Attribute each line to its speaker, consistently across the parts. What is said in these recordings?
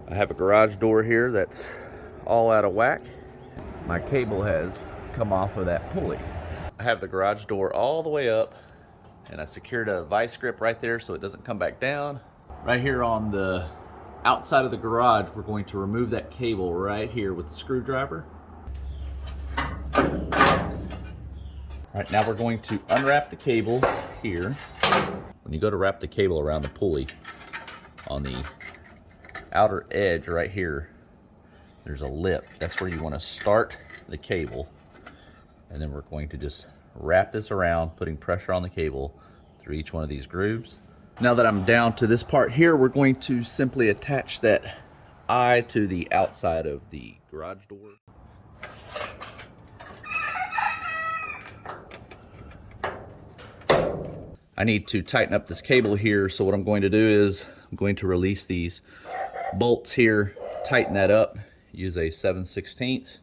Speaker 1: I have a garage door here that's all out of whack. My cable has come off of that pulley. I have the garage door all the way up, and I secured a vice grip right there so it doesn't come back down. Right here on the outside of the garage, we're going to remove that cable right here with the screwdriver. Right now we're going to unwrap the cable here. When you go to wrap the cable around the pulley, on the outer edge right here, there's a lip. That's where you want to start the cable. And then we're going to just wrap this around, putting pressure on the cable through each one of these grooves. Now that I'm down to this part here, we're going to simply attach that eye to the outside of the garage door. I need to tighten up this cable here, so what I'm going to do is I'm going to release these bolts here, tighten that up, use a 7/16.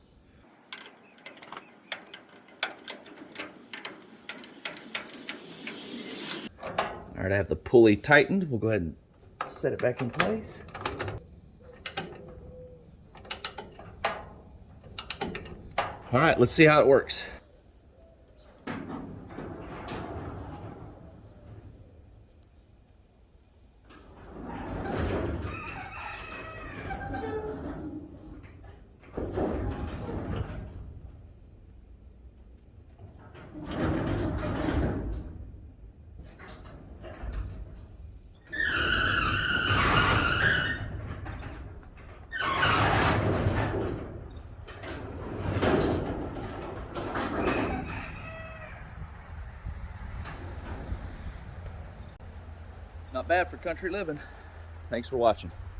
Speaker 1: All right, I have the pulley tightened. We'll go ahead and set it back in place. All right, let's see how it works. Not bad for country living. Thanks for watching.